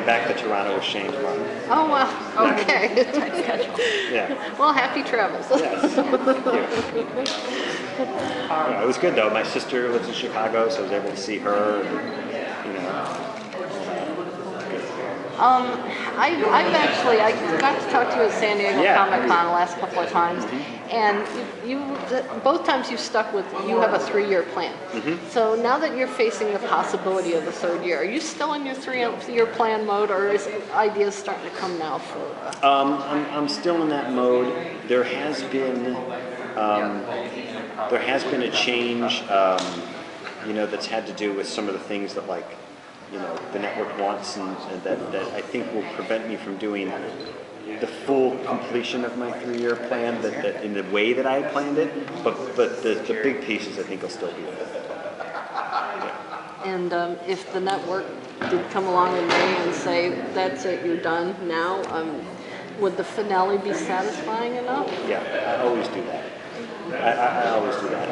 back to Toronto with Shane tomorrow. Oh, wow. Okay. Tight schedule. Yeah. Well, happy travels. Yes. Yeah, it was good though. My sister lives in Chicago, so I was able to see her. And, you know. I got to talk to you at San Diego Yeah. Comic-Con the last couple of times, and both times you stuck with, you have a 3-year plan. So now that you're facing the possibility of the 3rd year, are you still in your 3-year plan mode, or is ideas starting to come now for? I'm still in that mode. There has been a change, you know, that's had to do with some of the things that, like, you know, the network wants, and that I think will prevent me from doing the full completion of my 3-year plan that in the way that I had planned it. But the big pieces I think will still be there. Yeah. And if the network did come along in May and say, that's it, you're done now, would the finale be satisfying enough? Yeah, I always do that. I always do that.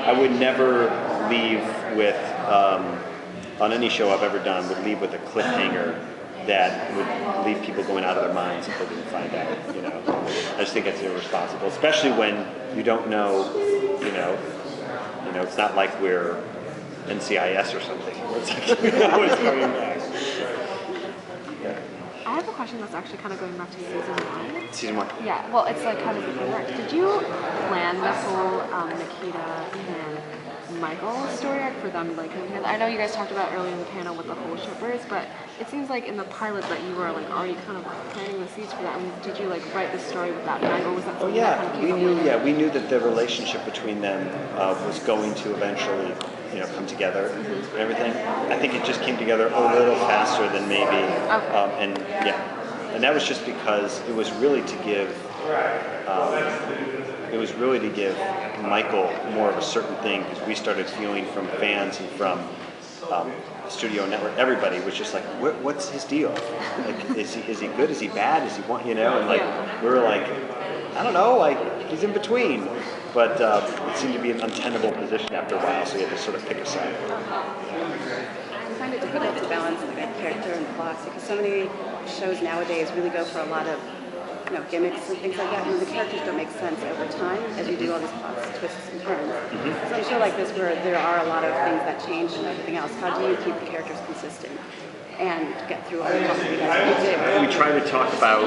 I would never leave with, on any show I've ever done, would leave with a cliffhanger that would leave people going out of their minds if they didn't find out, you know. I just think it's irresponsible, especially when you don't know, you know, it's not like we're NCIS or something. It's like, you know, it's coming back. Yeah. I have a question that's actually kind of going back to season 1. Season 1. Yeah, well, it's like, how does it work? Did you plan the whole Nikita and Michael story arc for them, like, I know you guys talked about earlier in the panel with the whole shippers, but it seems like in the pilot that you were like already kind of planting the seeds for that. I mean, did you like write the story with that in mind, or was that something that kind of came up? We knew that the relationship between them was going to eventually, you know, come together and everything. I think it just came together a little faster than maybe, and that was just because it was really to give. It was really to give Michael more of a certain thing, because we started feeling from fans and from studio network, everybody was just like, what's his deal? Like, is he good? Is he bad? Is he want, you know? And like, we were like, I don't know, like, he's in between. But it seemed to be an untenable position after a while, so we had to sort of pick a side. I find it difficult to balance the character and plots, because so many shows nowadays really go for a lot of, you know, gimmicks and things like that, and the characters don't make sense over time as you do all these plots, twists and turns. So in a show like this, where there are a lot of things that change and everything else, how do you keep the characters consistent and get through all the plots that you guys do? We try to talk about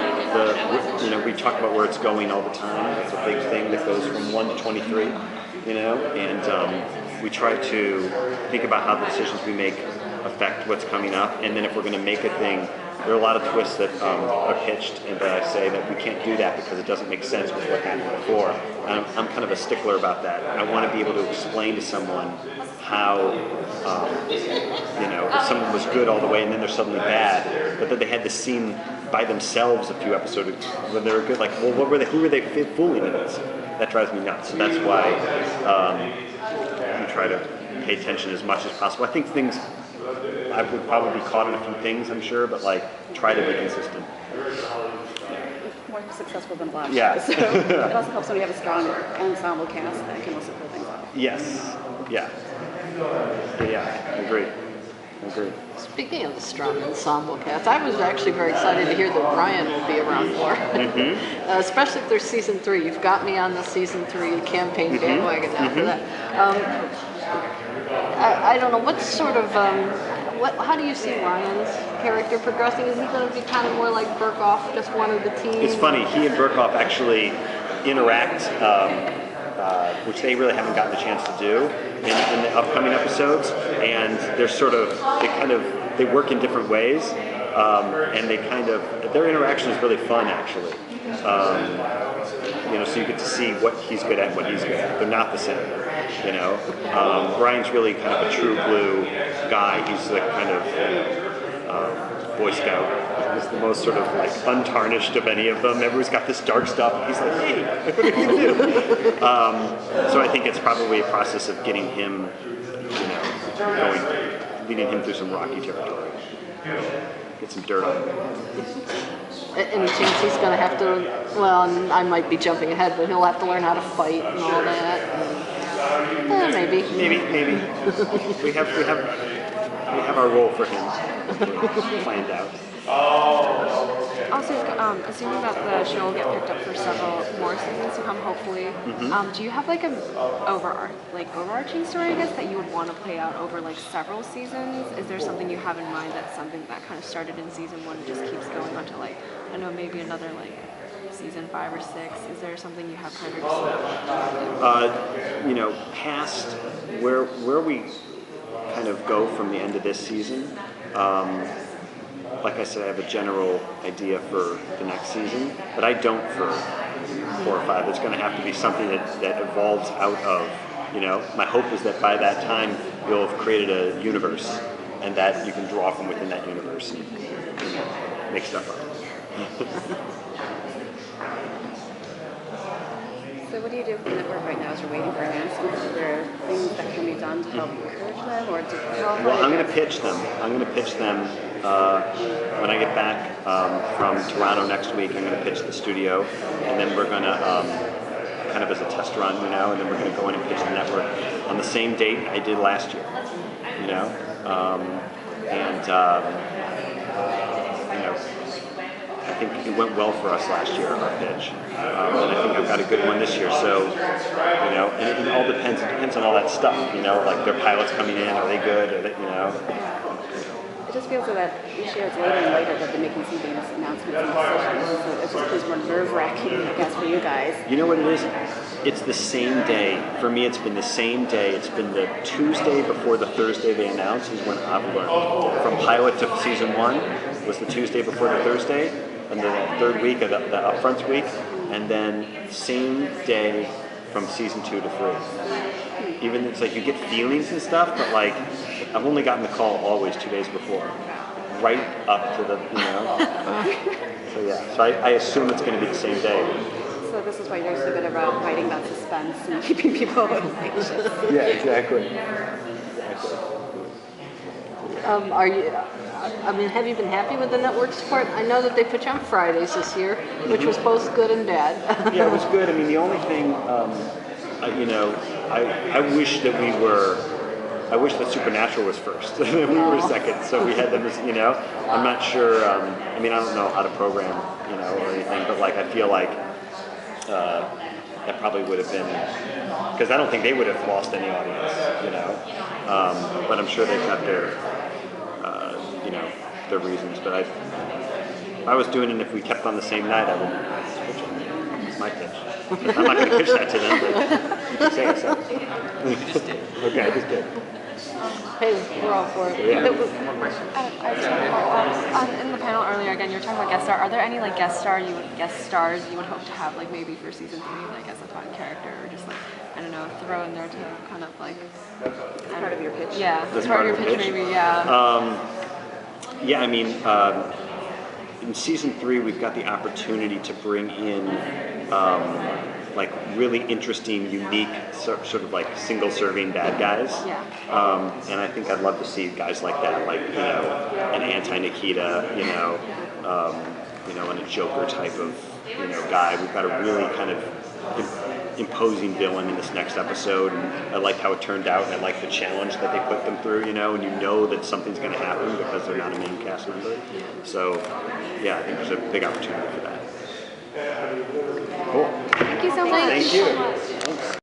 we talk about where it's going all the time. It's a big thing that goes from 1 to 23, you know, and we try to think about how the decisions we make affect what's coming up, and then if we're going to make a thing, there are a lot of twists that are pitched, and that I say that we can't do that because it doesn't make sense with what happened before. I'm kind of a stickler about that. I want to be able to explain to someone how, you know, if someone was good all the way and then they're suddenly bad, but then they had this scene by themselves a few episodes when they were good. Like, well, who were they fooling in this? That drives me nuts. So that's why we try to pay attention as much as possible. I think things. I would probably be caught in a few things, I'm sure, but like try to be consistent. More successful than a lot of Yeah. shows. So it also helps when you have a strong ensemble cast that can also pull things off. Yes. Yeah. Yeah. Agreed. Speaking of the strong ensemble cast, I was actually very excited to hear that Brian will be around more, especially if there's season 3. You've got me on the season 3 campaign bandwagon now for that. I don't know, what sort of, how do you see Ryan's character progressing? Is he going to be kind of more like Burkoff, just one of the team? It's funny, he and Burkoff actually interact, which they really haven't gotten a chance to do in the upcoming episodes, and they're they work in different ways, and their interaction is really fun, actually. You know, so you get to see what he's good at and what he's good at. They're not the same, you know. Brian's really kind of a true blue guy. He's the kind of Boy Scout. He's the most sort of like untarnished of any of them. Everyone's got this dark stuff. He's like, hey, what are you gonna do? So I think it's probably a process of getting him, you know, leading him through some rocky territory. Get some dirt on him. Any chance he's going to have to, well, I might be jumping ahead, but he'll have to learn how to fight and all that. Maybe. Maybe. We have have our role for him planned out. Also, assuming that the show will get picked up for several more seasons to come, hopefully, do you have like an overarching story, I guess, that you would want to play out over like several seasons? Is there something you have in mind that's something that kind of started in season 1 and just keeps going on to like, I don't know, maybe another like season 5 or 6? Is there something you have kind of just You know, past where we kind of go from the end of this season. Like I said, I have a general idea for the next season, but I don't for 4 or 5. It's going to have to be something that evolves out of, you know. My hope is that by that time you'll have created a universe, and that you can draw from within that universe and make stuff up. So what do you do with the network right now as you're waiting for announcements? Are there things that can be done to help encourage them, or to Well, I'm going to pitch them. When I get back from Toronto next week. I'm going to pitch the studio, and then we're going to kind of as a test run, you know, and then we're going to go in and pitch the network on the same date I did last year, you know, you know, I think it went well for us last year, our pitch, and I think I've got a good one this year. So, you know, and it all depends. It depends on all that stuff, you know, like their pilots coming in, are they good? Are they, you know? It just feels so that each year it's later and later that they're making some of these announcements and decisions. So it just feels more nerve-wracking, I guess, for you guys. You know what it is? It's the same day. For me, it's been the same day. It's been the Tuesday before the Thursday they announce is when I've learned. From pilot to season 1 was the Tuesday before the Thursday, and the third week of the upfronts week, and then same day from season 2 to 3. Even it's like you get feelings and stuff, but like I've only gotten the call always 2 days before, right up to the, you know. So yeah, so I assume it's going to be the same day. So this is why you're so good about writing that suspense and keeping people anxious. Yeah, exactly. Are you? I mean, have you been happy with the network support? I know that they put you on Fridays this year, which was both good and bad. Yeah, it was good. I mean, the only thing, you know, I wish that we were. I wish that Supernatural was first. We were second, so we had them as, you know. I'm not sure. I mean, I don't know how to program, you know, or anything, but like I feel like that probably would have been, because I don't think they would have lost any audience, you know. But I'm sure they've got their, you know, their reasons. But if I was doing it, if we kept on the same night, I would switch it. It's my pitch. I'm not going to pitch that to them, but you can say it. So. You just did. Okay, I just did. Hey, we're all for it. Yeah. I just want to follow up. In the panel earlier, again, you were talking about guest star. Are there any like guest stars you would hope to have, like maybe for season 3, like as a fun character, or just like, I don't know, throw in there to kind of like Part of your pitch. yeah, That's part of your pitch, maybe, yeah. Yeah, I mean, in season 3, we've got the opportunity to bring in like really interesting, unique, sort of like single-serving bad guys. Yeah. And I think I'd love to see guys like that, like, you know, an anti-Nikita, you know, and a Joker type of, you know, guy. We've got a really kind of imposing villain in this next episode, and I like how it turned out, and I like the challenge that they put them through, you know, and you know that something's going to happen because they're not a main cast member. So, yeah, I think there's a big opportunity for that. Cool. Thank you so much. Thank you.